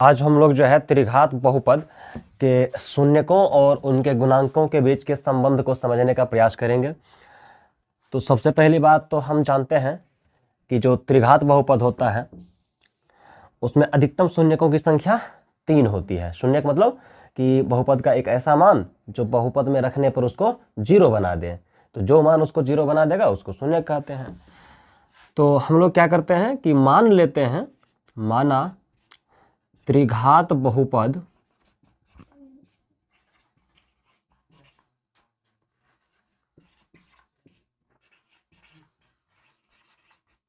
आज हम लोग जो है त्रिघात बहुपद के शून्यकों और उनके गुणांकों के बीच के संबंध को समझने का प्रयास करेंगे। तो सबसे पहली बात तो हम जानते हैं कि जो त्रिघात बहुपद होता है उसमें अधिकतम शून्यकों की संख्या 3 होती है। शून्यक मतलब कि बहुपद का एक ऐसा मान जो बहुपद में रखने पर उसको 0 बना दे। तो जो मान उसको 0 बना देगा उसको शून्यक कहते हैं। तो हम लोग क्या करते हैं कि मान लेते हैं, माना त्रिघात बहुपद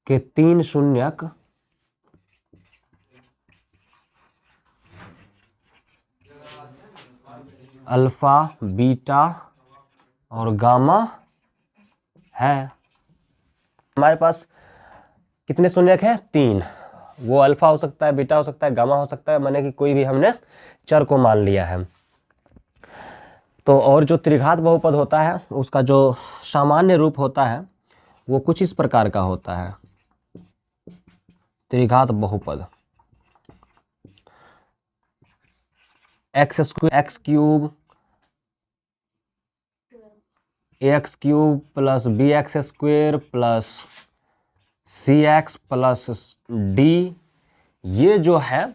के 3 शून्यक अल्फा, बीटा और गामा है। हमारे पास कितने शून्यक हैं? 3। वो अल्फा हो सकता है, बीटा हो सकता है, गामा हो सकता है, माने कि कोई भी हमने चर को मान लिया है। तो और जो त्रिघात बहुपद होता है उसका जो सामान्य रूप होता है वो कुछ इस प्रकार का होता है। त्रिघात बहुपद x square x cube ax cube plus b x square plus c x plus d, ये जो है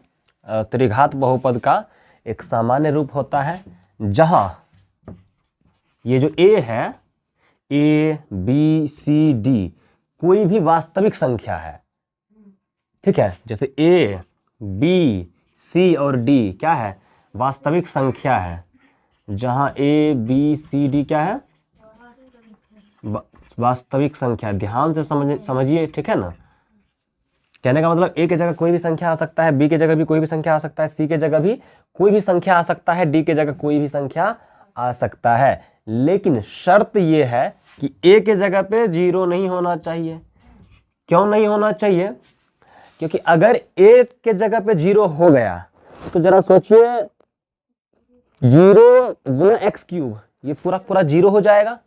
त्रिघात बहुपद का एक सामान्य रूप होता है, जहां ये जो a है, a b c d कोई भी वास्तविक संख्या है। ठीक है, जैसे a b c और d क्या है? वास्तविक संख्या है। जहां a b c d क्या है? वास्तविक संख्या। ध्यान से समझिए, ठीक है ना। कहने का मतलब a के जगह कोई भी संख्या आ सकता है, b के जगह भी कोई भी संख्या आ सकता है, c के जगह भी कोई भी संख्या आ सकता है, d के जगह कोई भी संख्या आ सकता है। लेकिन शर्त ये है कि a के जगह पे 0 नहीं होना चाहिए। क्यों नहीं होना चाहिए? क्योंकि अगर a के जगह पे 0 हो गया तो जरा सोचिए, 0 गुना एक्स क्यूब, ये पूरा पूरा 0 हो जाएगा।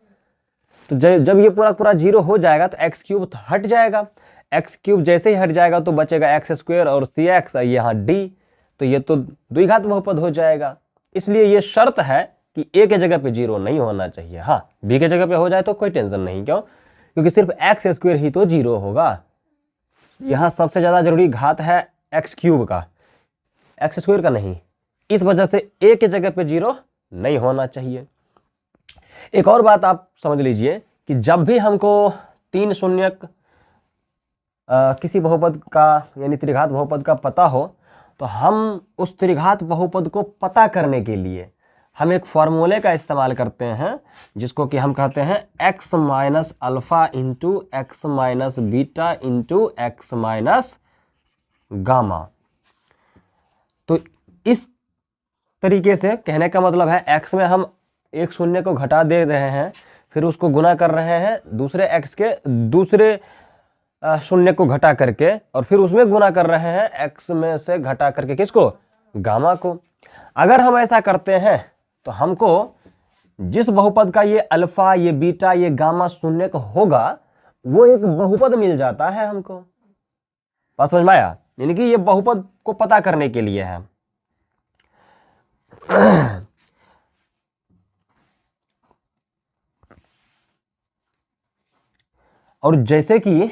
तो जब ये पूरा पूरा 0 हो जाएगा तो एक्स क्यूब हट जाएगा। एक्स क्यूब जैसे ही हट जाएगा तो बचेगा एक्स स्क्वायर और सी एक्स, यहाँ डी। तो ये तो द्विघात बहुपद हो जाएगा। इसलिए ये शर्त है कि ए के जगह पे 0 नहीं होना चाहिए। हाँ, बी के जगह पे हो जाए तो कोई टेंशन नहीं। क्यों? क्योंकि सिर्फ एक्स स्क्वायर ही तो 0 होगा। यहाँ सबसे ज्यादा जरूरी घात है एक्स क्यूब का, एक्स स्क्वायर का नहीं। इस वजह से ए के जगह पे 0 नहीं होना चाहिए। एक और बात आप समझ लीजिए कि जब भी हमको 3 शून्यक किसी बहुपद का यानी त्रिघात बहुपद का पता हो, तो हम उस त्रिघात बहुपद को पता करने के लिए हम एक फॉर्मूले का इस्तेमाल करते हैं, जिसको कि हम कहते हैं x minus alpha into x minus beta into x minus gamma. तो इस तरीके से कहने का मतलब है, x में हम एक शून्य को घटा दे रहे हैं, फिर उसको गुना कर रहे हैं दूसरे x के दूसरे शून्य को घटा करके, और फिर उसमें गुना कर रहे हैं x में से घटा करके किसको? गामा को। अगर हम ऐसा करते हैं तो हमको जिस बहुपद का ये अल्फा, ये बीटा, ये गामा शून्य का होगा, वो एक बहुपद मिल जाता है हमको। बात समझ में आया? यानी कि ये बहुपद को पता करने के लिए है। और जैसे कि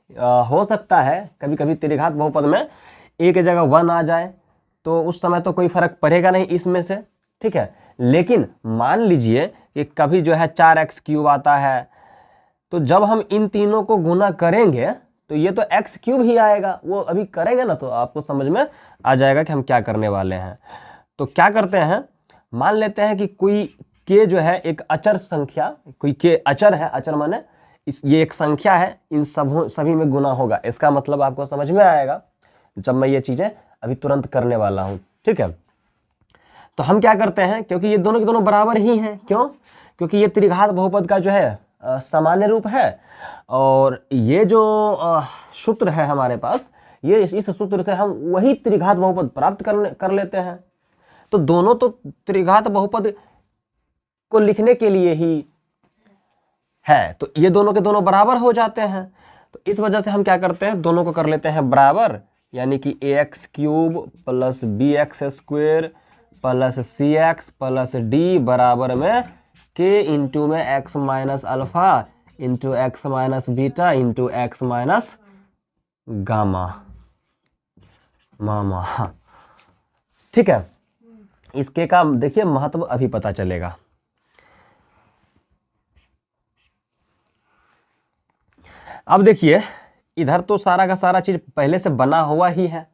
हो सकता है कभी कभी त्रिघात बहुपद में a के जगह 1 आ जाए, तो उस समय तो कोई फर्क पड़ेगा नहीं इसमें से। ठीक है, लेकिन मान लीजिए कि कभी जो है 4x क्यूब आता है, तो जब हम इन तीनों को गुना करेंगे तो ये तो x क्यूब ही आएगा। वो अभी करेंगे ना तो आपको समझ में आ जाएगा कि हम क्या करने वाले हैं। तो क्या करते हैं, मान लेते हैं कि कोई k जो है एक अचर संख्या, कोई k अचर है, अचर माने ये एक संख्या है, इन सभी में गुना होगा। इसका मतलब आपको समझ में आएगा जब मैं ये चीजें अभी तुरंत करने वाला हूं। ठीक है, तो हम क्या करते हैं, क्योंकि ये दोनों के दोनों बराबर ही हैं। क्यों? क्योंकि ये त्रिघात बहुपद का जो है सामान्य रूप है, और ये जो सूत्र है हमारे पास, ये इस सूत्र से हम वही त्रिघात बहुपद प्राप्त कर लेते हैं। तो दोनों तो त्रिघात बहुपद को लिखने के लिए ही है, तो ये दोनों के दोनों बराबर हो जाते हैं। तो इस वजह से हम क्या करते हैं, दोनों को कर लेते हैं बराबर, यानी कि ax cube plus bx square plus cx plus d बराबर में k इंटू में x minus alpha into x minus beta into x minus gamma मामा। ठीक है, इसके का देखिए महत्व अभी पता चलेगा। अब देखिए इधर तो सारा का सारा चीज पहले से बना हुआ ही है,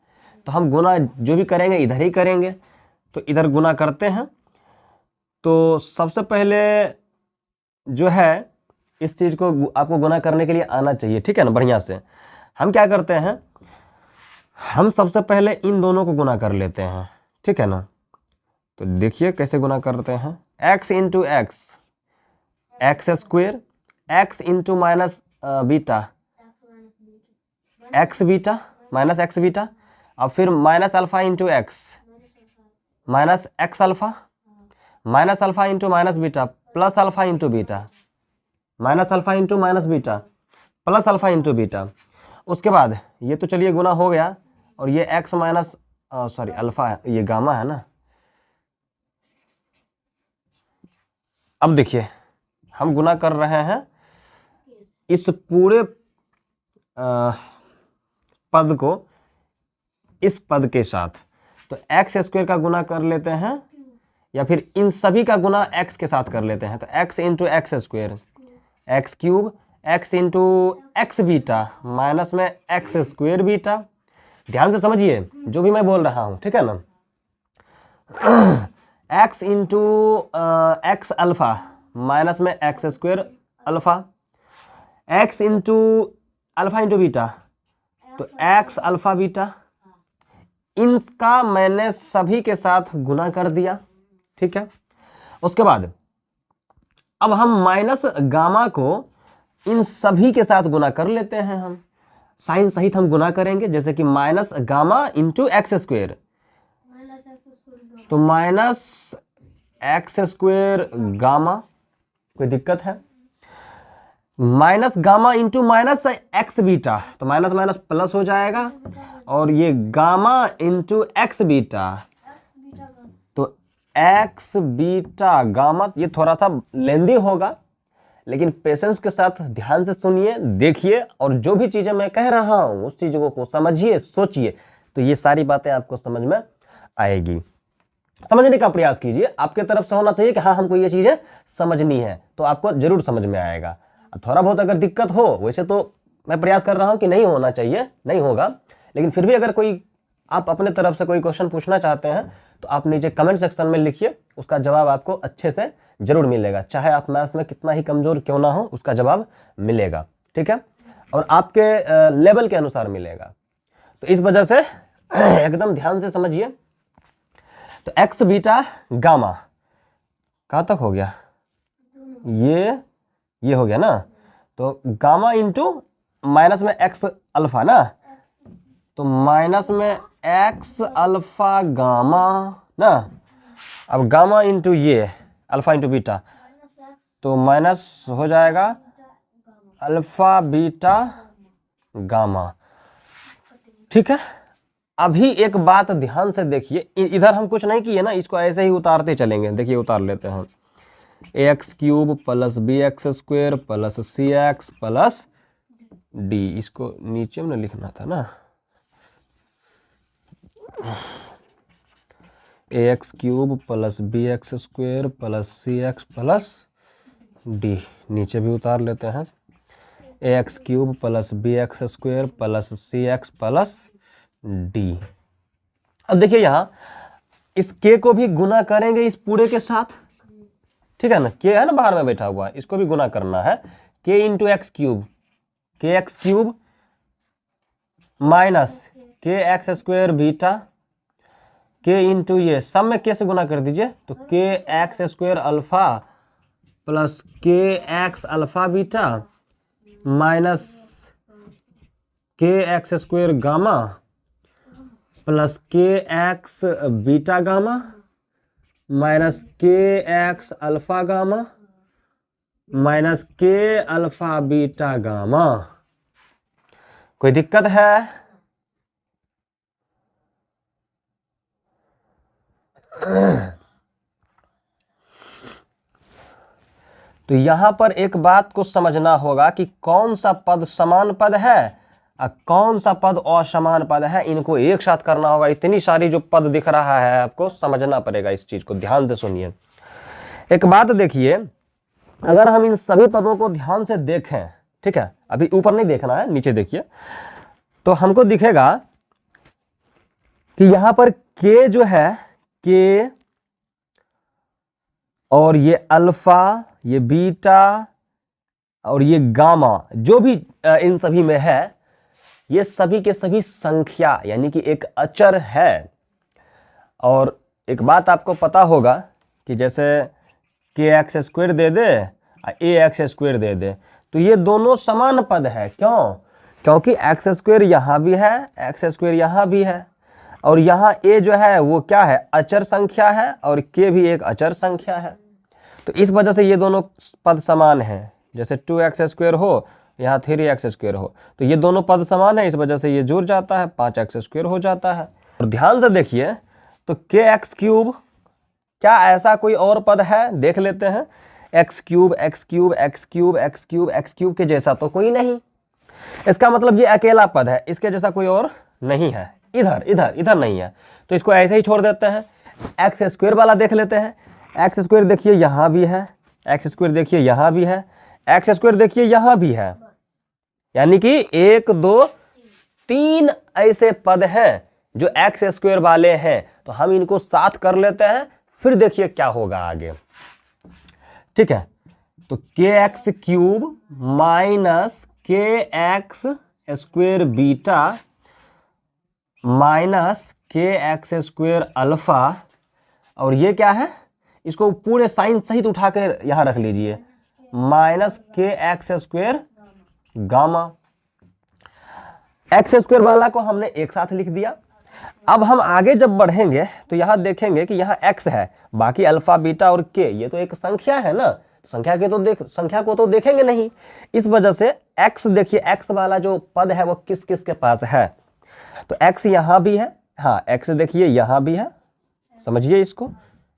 तो हम गुना जो भी करेंगे इधर ही करेंगे। तो इधर गुना करते हैं। तो सबसे पहले जो है इस चीज को आपको गुना करने के लिए आना चाहिए, ठीक है ना, बढ़िया से। हम क्या करते हैं, हम सबसे पहले इन दोनों को गुना कर लेते हैं, ठीक है ना। तो देखिए कैसे गुना करते हैं, x into x x square, x into minus beta x beta minus x beta, और फिर minus alpha into x minus x alpha, minus alpha into minus beta plus alpha into beta, minus alpha into minus beta plus alpha into beta. उसके बाद ये तो चलिए गुना हो गया, और ये x माइनस सॉरी अल्फा है, ये गामा है ना। अब देखिए हम गुना कर रहे हैं इस पूरे पद को इस पद के साथ, तो एक्स स्क्वायर का गुना कर लेते हैं, या फिर इन सभी का गुना x के साथ कर लेते हैं। तो x into x square x cube, x into x beta minus में एक्स स्क्वायर बीटा। ध्यान से समझिए जो भी मैं बोल रहा हूँ, ठीक है ना। x into x alpha minus में x square alpha, x into alpha into beta, तो x अल्फा बीटा। इनका मैंने सभी के साथ गुना कर दिया, ठीक है। उसके बाद अब हम माइनस गामा को इन सभी के साथ गुना कर लेते हैं। हम साइन सहित हम गुना करेंगे, जैसे कि minus gamma into x square, तो माइनस एक्स स्क्वेयर गामा, कोई दिक्कत है। Minus gamma into minus x beta, तो माइनस माइनस प्लस हो जाएगा, और ये गामा इंटू एक्स बीटा, तो एक्स बीटा गामा। ये थोड़ा सा लेंदी होगा, लेकिन पेशेंस के साथ ध्यान से सुनिए, देखिए, और जो भी चीजें मैं कह रहा हूं उस चीजों को समझिए, सोचिए, तो ये सारी बातें आपको समझ में आएगी। समझने का प्रयास कीजिए, आपके तरफ से होना चाहिए कि हाँ हमको ये चीजें समझनी है, तो आपको जरूर समझ में आएगा। थोड़ा बहुत अगर दिक्कत हो, वैसे तो मैं प्रयास कर रहा हूं कि नहीं होना चाहिए, नहीं होगा, लेकिन फिर भी अगर कोई आप अपने तरफ से कोई क्वेश्चन पूछना चाहते हैं तो आप नीचे कमेंट सेक्शन में लिखिए, उसका जवाब आपको अच्छे से जरूर मिलेगा। चाहे आप मैथ्स में कितना ही कमजोर क्यों ना हो, उसका जवाब मिलेगा, ठीक है, और आपके लेवल के अनुसार मिलेगा। तो इस वजह से एकदम ध्यान से समझिए। तो एक्स बीटा गामा कहाँ तक हो गया, ये हो गया ना। तो गामा इंटू माइनस में एक्स अल्फा ना, तो माइनस में एक्स अल्फा गामा ना। अब गामा इंटू ये अल्फा इंटू बीटा, तो माइनस हो जाएगा अल्फा बीटा गामा, ठीक है। अभी एक बात ध्यान से देखिए, इधर हम कुछ नहीं किए ना, इसको ऐसे ही उतारते चलेंगे। देखिए उतार लेते हैं, x cube plus b x square plus c x plus d, इसको नीचे में लिखना था ना, a x cube plus b x square plus c x plus d, नीचे भी उतार लेते हैं, a x cube plus b x square plus c x plus d. अब देखिए यहाँ इस के को भी गुना करेंगे इस पूरे के साथ, ठीक है ना। के है ना बाहर में बैठा हुआ, इसको भी गुना करना है, के इंटू एक्स क्यूब, के एक्स क्यूब माइनस के एक्स स्क्वेयर बीटा, के इंटू ये सब में के से गुना कर दीजिए, तो के एक्स स्क्वेयर अल्फा प्लस के एक्स अल्फा बीटा माइनस के एक्स स्क्वेयर गामा प्लस के एक्स बीटा गामा माइनस के एक्स अल्फा गामा माइनस के अल्फा बीटा गामा। कोई दिक्कत है? तो यहां पर एक बात को समझना होगा कि कौन सा पद समान पद है और कौन सा पद असमान पद है, इनको एक साथ करना होगा। इतनी सारी जो पद दिख रहा है आपको समझना पड़ेगा, इस चीज को ध्यान से सुनिए। एक बात देखिए, अगर हम इन सभी पदों को ध्यान से देखें, ठीक है, अभी ऊपर नहीं देखना है, नीचे देखिए, तो हमको दिखेगा कि यहां पर के जो है, के और ये अल्फा, ये बीटा और ये गामा, जो भी इन सभी में है, ये सभी के सभी संख्या यानी कि एक अचर है। और एक बात आपको पता होगा कि जैसे के एक्स स्क्वायर दे दे और ए एक्स स्क्वायर दे दे, तो ये दोनों समान पद है। क्यों? क्योंकि एक्स स्क्वायर यहाँ भी है, एक्स स्क्वायर यहाँ भी है, और यहाँ ए जो है वो क्या है, अचर संख्या है, और के भी एक अचर संख्या है। तो इस वजह से ये दोनों पद समान हैं। जैसे 2x स्क्वायर हो, यहाँ 3x स्क्वायर हो, तो ये दोनों पद समान है, इस वजह से ये जुड़ जाता है, 5x स्क्वायर हो जाता है। और ध्यान से देखिए, तो के एक्स क्यूब, क्या ऐसा कोई और पद है? देख लेते हैं। X cube, x cube, x cube, x cube, x cube के जैसा तो कोई नहीं। इसका मतलब ये अकेला पद है, इसके जैसा कोई और नहीं है। इधर इधर इधर नहीं है, तो इसको ऐसे ही छोड़ देते हैं। एक्स स्क्वायर वाला देख लेते हैं। एक्स स्क्वायर देखिए यहाँ भी है, एक्स स्क्वायर देखिए यहाँ भी है, एक्स स्क्वायर देखिए यहाँ भी है, यानी कि 1 2 3 ऐसे पद हैं जो एक्स स्क्वायर वाले हैं। तो हम इनको साथ कर लेते हैं, फिर देखिए क्या होगा आगे। ठीक है, तो के एक्स क्यूब माइनस के एक्स स्क्वायर बीटा माइनस के एक्स स्क्वायर अल्फा, और ये क्या है, इसको पूरे साइन सहित उठा कर यहां रख लीजिए, माइनस के x square gamma. X square वाला को हमने एक साथ लिख दिया। अब हम आगे जब बढ़ेंगे तो यहां देखेंगे कि यहां एक्स है, बाकी अल्फा बीटा और के, ये तो एक संख्या है ना, संख्या को तो देखेंगे नहीं। इस वजह से एक्स देखिए, एक्स वाला जो पद है वो किस किस के पास है, तो एक्स यहां भी है, हाँ एक्स देखिए यहां भी है। समझिए इसको,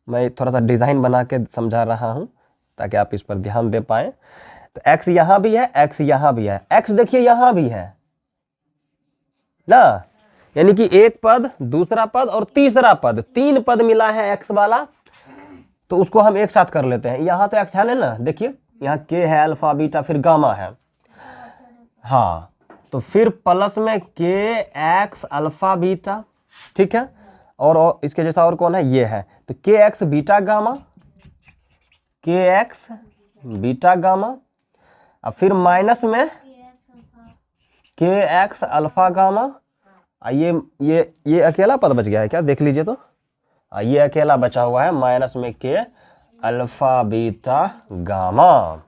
मैं थोड़ा सा डिजाइन बना के समझा रहा हूं ताकि आप इस पर ध्यान दे पाए। तो एक्स यहां भी है, एक्स यहां भी है, एक्स देखिए यहां भी है ना, यानी कि एक पद, दूसरा पद और तीसरा पद, 3 पद मिला है एक्स वाला, तो उसको हम एक साथ कर लेते हैं। यहां तो एक्स है ना, देखिए यहाँ के है, अल्फा बीटा, फिर गामा है, हाँ, तो फिर प्लस में के एक्स अल्फा बीटा, ठीक है, और इसके जैसा और कौन है, ये है, तो के एक्स बीटा गामा, के एक्स बीटा गामा, और फिर माइनस में के एक्स अल्फा गामा। ये अकेला पद बच गया है क्या, देख लीजिए तो, ये अकेला बचा हुआ है, माइनस में के अल्फा बीटा गामा।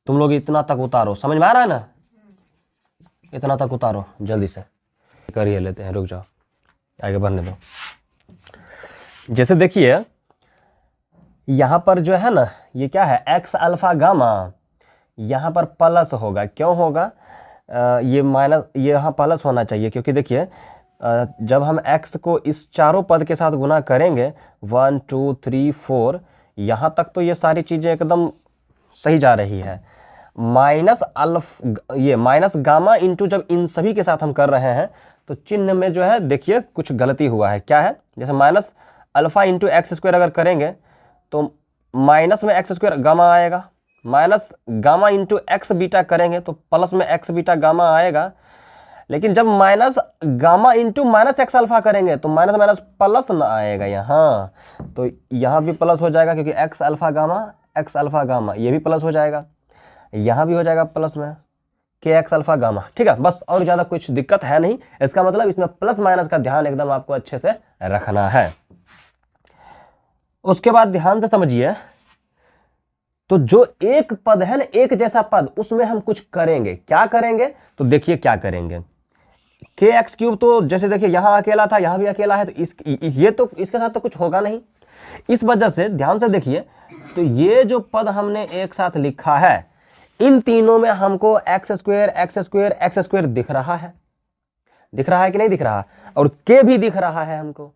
तुम लोग इतना तक उतारो, समझ में आ रहा है ना, इतना तक उतारो जल्दी से, कर ही लेते हैं, रुक जाओ आगे बढ़ने दो। जैसे देखिए यहां पर जो है ना, ये क्या है, एक्स अल्फा गामा, यहां पर प्लस होगा। क्यों होगा, ये माइनस, ये यहाँ प्लस होना चाहिए, क्योंकि देखिए जब हम x को इस चारों पद के साथ गुना करेंगे, 1 2 3 4, यहाँ तक तो ये सारी चीज़ें एकदम सही जा रही है। माइनस ये माइनस गामा इंटू जब इन सभी के साथ हम कर रहे हैं, तो चिन्ह में जो है देखिए कुछ गलती हुआ है। क्या है, जैसे minus alpha into x square अगर करेंगे तो माइनस में एक्स स्क्वायर गामा आएगा, minus gamma into x beta करेंगे तो प्लस में एक्स बीटा गामा आएगा। लेकिन जब minus gamma into minus x alpha करेंगे तो माइनस माइनस प्लस ना आएगा यहाँ, तो यहाँ भी प्लस हो जाएगा, क्योंकि एक्स अल्फा गामा ये भी प्लस हो जाएगा, यहाँ भी हो जाएगा प्लस में के एक्स अल्फा गामा। ठीक है, बस और ज़्यादा कुछ दिक्कत है नहीं। इसका मतलब इसमें प्लस माइनस का ध्यान एकदम आपको अच्छे से रखना है। उसके बाद ध्यान से समझिए, तो जो एक पद है ना, एक जैसा पद, उसमें हम कुछ करेंगे। क्या करेंगे, तो देखिए क्या करेंगे। के एक्स क्यूब, तो जैसे देखिए यहाँ अकेला था, यहाँ भी अकेला है, तो ये तो इसके साथ तो कुछ होगा नहीं। इस वजह से ध्यान से देखिए, तो ये जो पद हमने एक साथ लिखा है, इन तीनों में हमको एक्स स्क्वायर दिख रहा है। दिख रहा है कि नहीं दिख रहा, और k भी दिख रहा है हमको,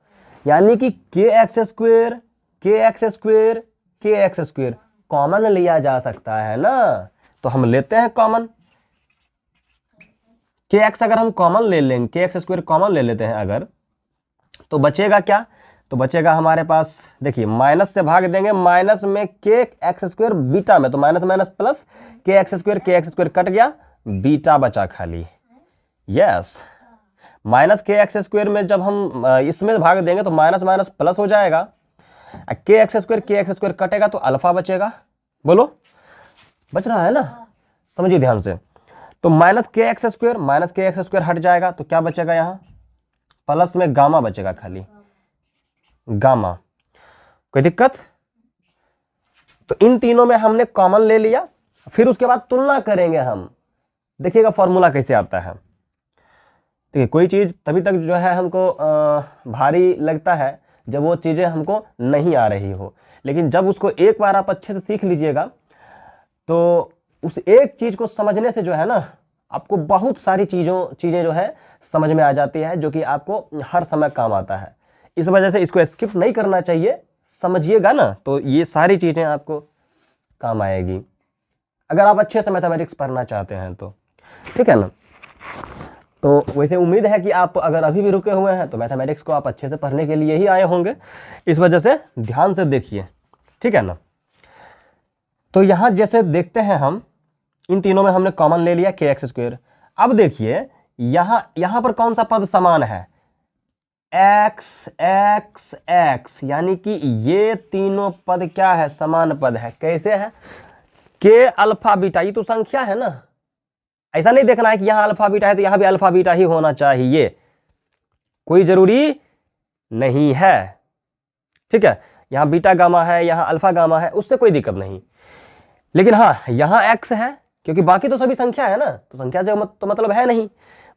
यानी कि kx² kx² kx² कॉमन लिया जा सकता है ना। तो हम लेते हैं कॉमन, kx अगर हम कॉमन ले लेंगे, kx² कॉमन ले लेते हैं अगर, तो बचेगा क्या, तो बचेगा हमारे पास, देखिए माइनस से भाग देंगे, माइनस में kx² बीटा में, तो minus minus plus kx² cut गया, बीटा बचा खाली। यस, माइनस kx² में जब हम इसमें भाग देंगे तो माइनस माइनस प्लस हो जाएगा, kx² कटेगा तो अल्फा बचेगा। बोलो बच रहा है ना, समझिए ध्यान से। तो माइनस kx² हट जाएगा तो क्या बचेगा, यहाँ प्लस में गामा बचेगा खाली, गामा। कोई दिक्कत? तो इन तीनों में हमने कॉमन ले लिया, फिर उसके बाद तुलना करेंगे हम, देखिएगा फॉर्मूला कैसे आता है। देखिए कोई चीज़ तभी तक जो है हमको भारी लगता है जब वो चीज़ें हमको नहीं आ रही हो, लेकिन जब उसको एक बार आप अच्छे से सीख लीजिएगा तो उस एक चीज़ को समझने से जो है ना, आपको बहुत सारी चीज़ें जो है समझ में आ जाती है, जो कि आपको हर समय काम आता है। इस वजह से इसको स्किप नहीं करना चाहिए, समझिएगा ना, तो ये सारी चीज़ें आपको काम आएगी अगर आप अच्छे से मैथमेटिक्स पढ़ना चाहते हैं तो, ठीक है ना। तो वैसे उम्मीद है कि आप अगर अभी भी रुके हुए हैं तो मैथमेटिक्स को आप अच्छे से पढ़ने के लिए ही आए होंगे, इस वजह से ध्यान से देखिए, ठीक है ना। तो यहाँ जैसे देखते हैं हम, इन तीनों में हमने कॉमन ले लिया kx²। अब देखिए यहाँ पर कौन सा पद समान है, x x x, यानी कि ये तीनों पद क्या है, समान पद है। कैसे है, k अल्फा बीटा, ये तो संख्या है ना, ऐसा नहीं देखना है कि यहाँ अल्फा बीटा है तो यहाँ भी अल्फा बीटा ही होना चाहिए, कोई जरूरी नहीं है, ठीक है। यहाँ बीटा गामा है, यहाँ अल्फा गामा है, उससे कोई दिक्कत नहीं। लेकिन हाँ यहाँ x है, क्योंकि बाकी तो सभी संख्या है ना, तो संख्या से तो मतलब है नहीं,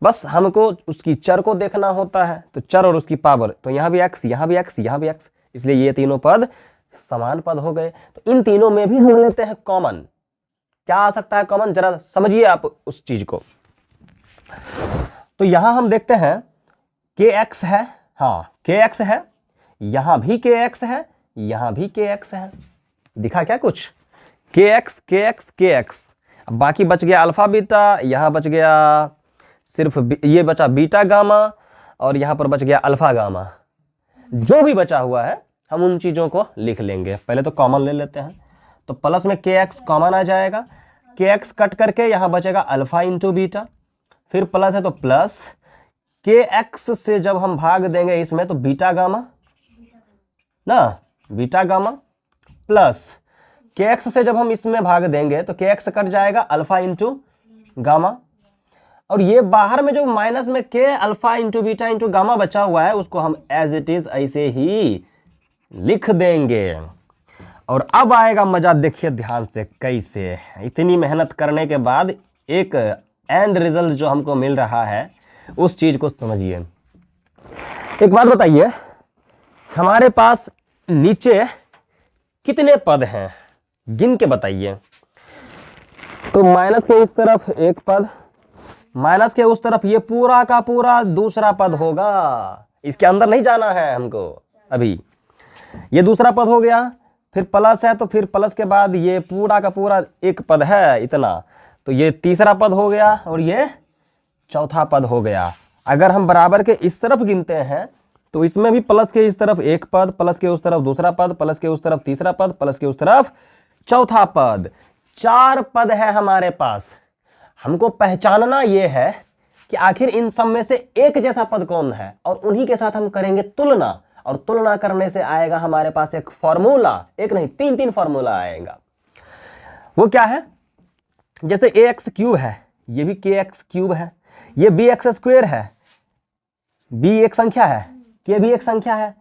बस हमको उसकी चर को देखना होता है, तो चर और उसकी पावर, तो यहाँ भी x, यहाँ भी x, यहाँ भी x, इसलिए ये तीनों पद समान पद हो गए। तो इन तीनों में भी हम लेते हैं कॉमन। क्या आ सकता है कॉमन, जरा समझिए आप उस चीज को। तो यहां हम देखते हैं kx है, हाँ kx है, यहां भी kx है, यहां भी kx है, दिखा क्या कुछ, kx kx kx। अब बाकी बच गया अल्फा बीटा, यहां बच गया सिर्फ ये बचा बीटा गामा, और यहां पर बच गया अल्फा गामा। जो भी बचा हुआ है हम उन चीजों को लिख लेंगे, पहले तो कॉमन ले लेते हैं। तो प्लस में kx कॉमन आ जाएगा, kx कट करके यहाँ बचेगा अल्फा इंटू बीटा, फिर प्लस है तो प्लस kx से जब हम भाग देंगे इसमें तो बीटा गामा ना, बीटा गामा, प्लस kx से जब हम इसमें भाग देंगे तो kx कट जाएगा अल्फा इंटू गामा, और ये बाहर में जो माइनस में k alpha into beta into gamma बचा हुआ है उसको हम एज इट इज ऐसे ही लिख देंगे। और अब आएगा मजा, देखिए ध्यान से कैसे, इतनी मेहनत करने के बाद एक एंड रिजल्ट जो हमको मिल रहा है उस चीज को समझिए। एक बात बताइए, हमारे पास नीचे कितने पद हैं, गिन के बताइए। तो माइनस के इस तरफ एक पद, माइनस के उस तरफ ये पूरा का पूरा दूसरा पद होगा, इसके अंदर नहीं जाना है हमको अभी। ये दूसरा पद हो गया, फिर प्लस है तो फिर प्लस के बाद ये पूरा का पूरा एक पद है इतना, तो ये तीसरा पद हो गया और ये चौथा पद हो गया। अगर हम बराबर के इस तरफ गिनते हैं तो इसमें भी प्लस के इस तरफ एक पद, प्लस के उस तरफ दूसरा पद, प्लस के उस तरफ तीसरा पद, प्लस के उस तरफ चौथा पद, 4 पद है हमारे पास। हमको पहचानना यह है कि आखिर इन सब में से एक जैसा पद कौन है, और उन्हीं के साथ हम करेंगे तुलना, और तुलना करने से आएगा हमारे पास एक फॉर्मूला, एक नहीं 3 फॉर्मूला आएगा। वो क्या है, जैसे ax³ है, ये भी kx³ है, ये bx² है, b एक संख्या है, k भी एक संख्या है,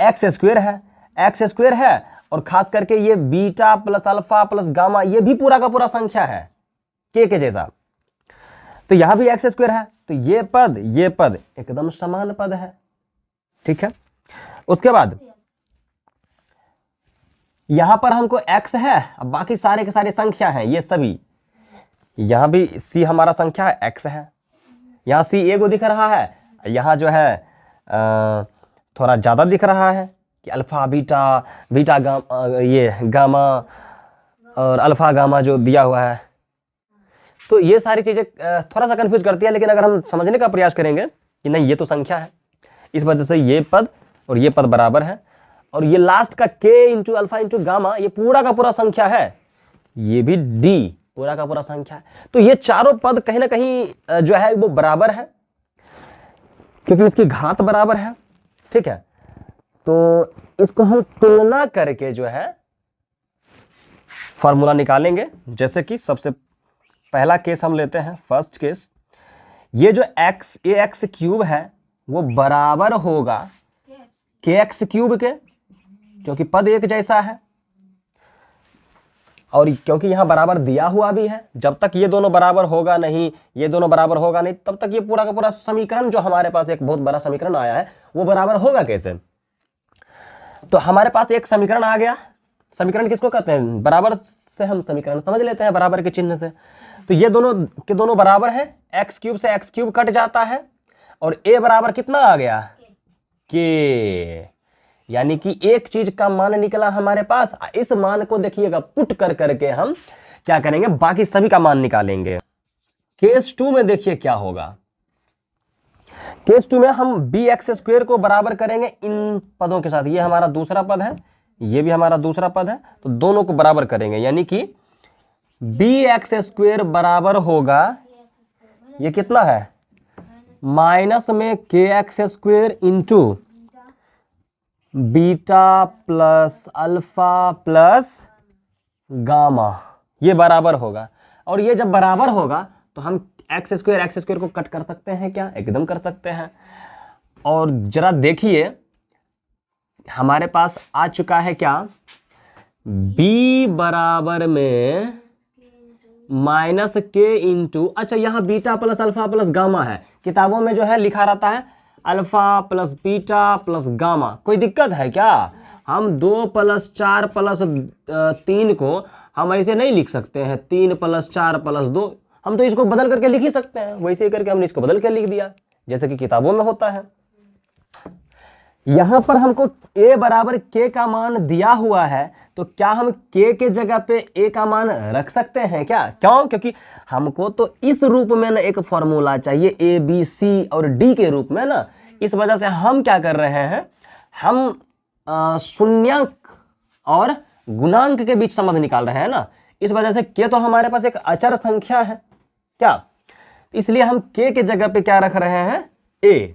x² है, x² है, और खास करके ये beta plus alpha plus gamma ये भी पूरा का पूरा संख्या है k के जैसा। तो यहां भी x² है, तो ये पद एकदम समान पद है, ठीक है। उसके बाद यहां पर हमको x है, अब बाकी सारे के सारे संख्या हैं ये सभी, यहां भी c हमारा संख्या है, x है, यहाँ सी ए को दिख रहा है, यहाँ जो है थोड़ा ज़्यादा दिख रहा है कि अल्फा बीटा, बीटा गामा, ये गामा और अल्फा गामा जो दिया हुआ है। तो ये सारी चीज़ें थोड़ा सा कंफ्यूज करती है, लेकिन अगर हम समझने का प्रयास करेंगे कि नहीं ये तो संख्या है, इस वजह से ये पद और ये पद बराबर है, और ये लास्ट का k into alpha into gamma ये पूरा का पूरा संख्या है, ये भी d पूरा का पूरा संख्या है। तो ये चारों पद कहीं ना कहीं जो है वो बराबर है, क्योंकि इसकी घात बराबर है। ठीक है, तो इसको हम तुलना करके जो है फॉर्मूला निकालेंगे। जैसे कि सबसे पहला केस हम लेते हैं, फर्स्ट केस, ये जो ax क्यूब है वो बराबर होगा kx क्यूब के, क्योंकि पद एक जैसा है और क्योंकि यहां बराबर दिया हुआ भी है। जब तक ये दोनों बराबर होगा नहीं, ये दोनों बराबर होगा नहीं, तब तक ये पूरा का पूरा समीकरण जो हमारे पास एक बहुत बड़ा समीकरण आया है वो बराबर होगा कैसे। तो हमारे पास एक समीकरण आ गया। समीकरण किसको कहते हैं, बराबर से हम समीकरण समझ लेते हैं, बराबर के चिन्ह से। तो ये दोनों के दोनों बराबर है, एक्स क्यूब से एक्स क्यूब कट जाता है और a बराबर कितना आ गया, k, यानी कि एक चीज का मान निकला हमारे पास। इस मान को देखिएगा पुट कर करके हम क्या करेंगे, बाकी सभी का मान निकालेंगे। केस 2 में देखिए क्या होगा। केस 2 में हम bx² को बराबर करेंगे इन पदों के साथ। ये हमारा दूसरा पद है, ये भी हमारा दूसरा पद है, तो दोनों को बराबर करेंगे, यानी कि bx² बराबर होगा, ये कितना है, माइनस में kx² into beta plus alpha plus gamma, ये बराबर होगा। और ये जब बराबर होगा तो हम x² को कट कर सकते हैं क्या, एकदम कर सकते हैं। और जरा देखिए हमारे पास आ चुका है क्या, b बराबर में माइनस के इंटू, अच्छा यहाँ beta plus alpha plus gamma है, किताबों में जो है लिखा रहता है alpha plus beta plus gamma. कोई दिक्कत है क्या, हम 2 + 4 + 3 को हम ऐसे नहीं लिख सकते हैं, 3 + 4 + 2, हम तो इसको बदल करके लिख ही सकते हैं। वैसे ही करके हमने इसको बदल के लिख दिया जैसे कि किताबों में होता है। यहां पर हमको a बराबर k का मान दिया हुआ है, तो क्या हम k के जगह पे a का मान रख सकते हैं क्या, क्यों, क्योंकि हमको तो इस रूप में ना एक फॉर्मूला चाहिए a b c और d के रूप में ना। इस वजह से हम क्या कर रहे हैं, हम शून्यंक और गुणांक के बीच संबंध निकाल रहे हैं ना। इस वजह से k तो हमारे पास एक अचर संख्या है क्या, इसलिए हम k के जगह पे क्या रख रहे हैं, a।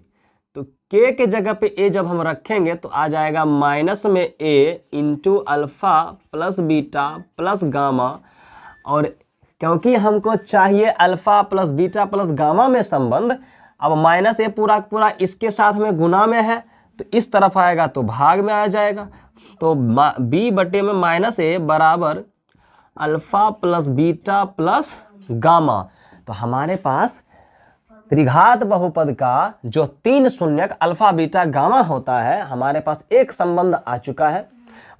तो k के जगह पे a जब हम रखेंगे तो आ जाएगा माइनस में a into alpha plus beta plus gamma, और क्योंकि हमको चाहिए alpha plus beta plus gamma में संबंध, अब माइनस a पूरा पूरा इसके साथ में गुना में है, तो इस तरफ आएगा तो भाग में आ जाएगा। तो b बटे में माइनस a बराबर alpha plus beta plus gamma. तो हमारे पास त्रिघात बहुपद का जो 3 शून्यक अल्फा बीटा गामा होता है, हमारे पास एक संबंध आ चुका है।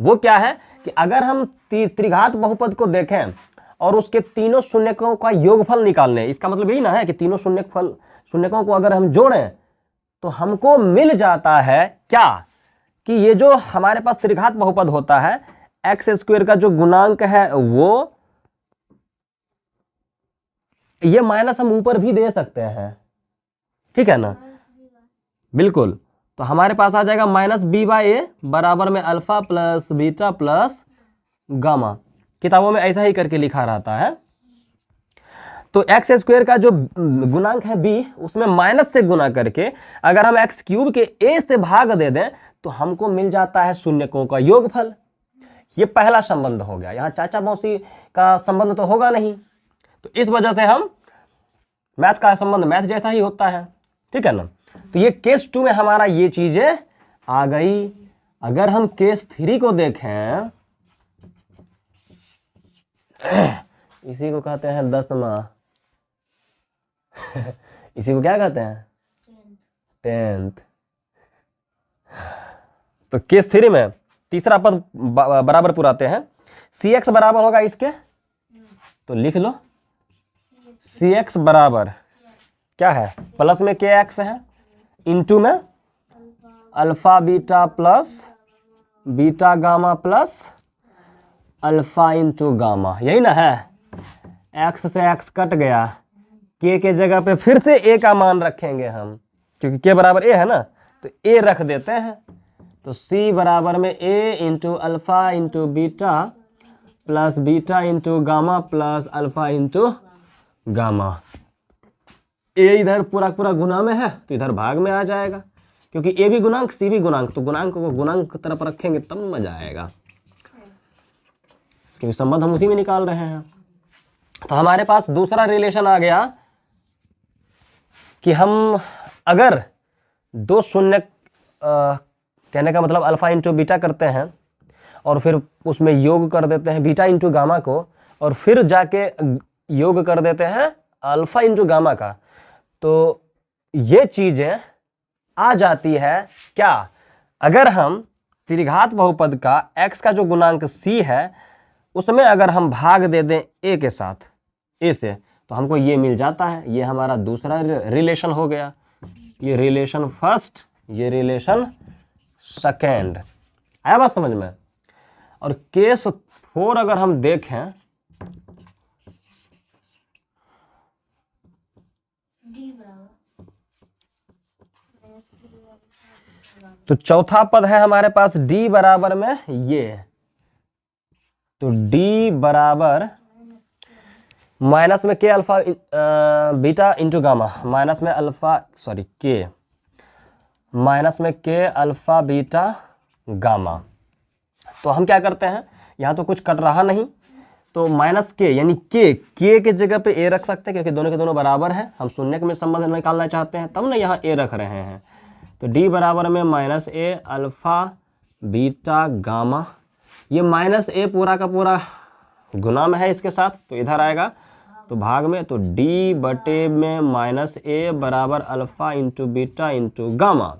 वो क्या है कि अगर हम त्रिघात बहुपद को देखें और उसके तीनों शून्यकों का योगफल निकालने, इसका मतलब यही ना है कि तीनों शून्यकों को अगर हम जोड़ें तो हमको मिल जाता है क्या, कि ये जो हमारे पास त्रिघात बहुपद होता है, x² का जो गुणांक है वो, ये माइनस हम ऊपर भी दे सकते हैं, ठीक है ना, बिल्कुल। तो हमारे पास आ जाएगा माइनस b/a बराबर में alpha plus beta plus gamma. किताबों में ऐसा ही करके लिखा रहता है। तो x² का जो गुणांक है b, उसमें माइनस से गुना करके अगर हम x³ के a से भाग दे दें तो हमको मिल जाता है शून्यकों का योगफल। ये पहला संबंध हो गया। यहाँ चाचा मौसी का संबंध तो होगा नहीं, तो इस वजह से हम मैथ का संबंध मैथ जैसा ही होता है, ठीक है ना। तो ये केस 2 में हमारा ये चीजें आ गई। अगर हम केस 3 को देखें, इसी को कहते हैं 10वां इसी को क्या कहते हैं, 10th। तो केस 3 में तीसरा पद बराबर पुराते हैं। cx बराबर होगा इसके, तो लिख लो cx बराबर क्या है, प्लस में के एक्स है, इंटू में alpha beta plus beta gamma plus alpha into gamma, यही ना है। एक्स से एक्स कट गया, के जगह पे फिर से ए का मान रखेंगे हम, क्योंकि के बराबर ए है ना, तो ए रख देते हैं। तो सी बराबर में a into alpha into beta plus beta into gamma plus alpha into gamma. ए इधर पूरा पूरा गुना में है तो इधर भाग में आ जाएगा, क्योंकि ए भी गुणांक सी भी गुणांक, तो गुणांक को गुणांक की तरफ रखेंगे तब मजा आएगा। इसके भी संबंध हम उसी में निकाल रहे हैं। तो हमारे पास दूसरा रिलेशन आ गया कि हम अगर दो शून्य कहने का मतलब अल्फा इंटू बीटा करते हैं और फिर उसमें योग कर देते हैं बीटा इंटू गामा को, और फिर जाके योग कर देते हैं अल्फा इंटू गामा का, तो ये चीजें आ जाती है क्या, अगर हम त्रिघात बहुपद का x का जो गुणांक c है उसमें अगर हम भाग दे दें a के साथ, a से, तो हमको ये मिल जाता है। ये हमारा दूसरा रिलेशन हो गया, ये रिलेशन फर्स्ट, ये रिलेशन सेकेंड। आया बात समझ में। और केस 4 अगर हम देखें तो चौथा पद है हमारे पास d बराबर में ये, तो d बराबर माइनस में के alpha beta into gamma, minus में अल्फा सॉरी के माइनस में के अल्फा बीटा गामा। तो हम क्या करते हैं, यहाँ तो कुछ कट रहा नहीं, तो माइनस के यानी के जगह पे ए रख सकते हैं, क्योंकि दोनों के दोनों बराबर हैं। हम शून्य में संबंध निकालना चाहते हैं तब ना यहाँ ए रख रहे हैं। तो d बराबर में माइनस ए अल्फा बीटा गामा, ये माइनस ए पूरा का पूरा गुना में है इसके साथ, तो इधर आएगा तो भाग में, तो d बटे में माइनस ए बराबर alpha into beta into gamma.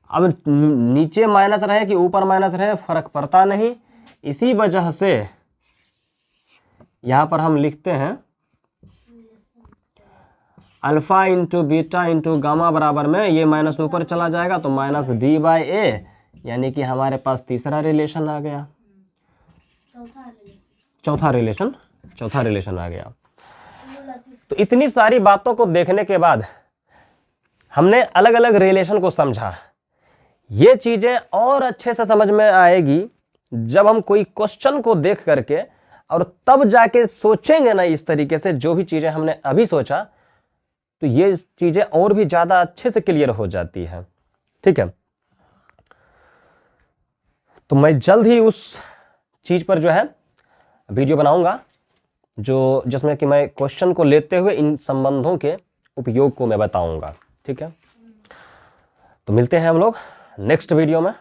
अब नीचे माइनस रहे कि ऊपर माइनस रहे फर्क पड़ता नहीं, इसी वजह से यहाँ पर हम लिखते हैं alpha into beta into gamma बराबर में, ये माइनस ऊपर चला जाएगा तो माइनस डी बाई ए, यानी कि हमारे पास तीसरा रिलेशन आ गया, चौथा रिलेशन आ गया। तो इतनी सारी बातों को देखने के बाद हमने अलग अलग रिलेशन को समझा। ये चीजें और अच्छे से समझ में आएगी जब हम कोई क्वेश्चन को देख करके और तब जाके सोचेंगे ना इस तरीके से, जो भी चीजें हमने अभी सोचा, तो ये चीजें और भी ज्यादा अच्छे से क्लियर हो जाती है। ठीक है, तो मैं जल्द ही उस चीज पर जो है वीडियो बनाऊंगा, जो जिसमें कि मैं क्वेश्चन को लेते हुए इन संबंधों के उपयोग को मैं बताऊंगा। ठीक है, तो मिलते हैं हम लोग नेक्स्ट वीडियो में।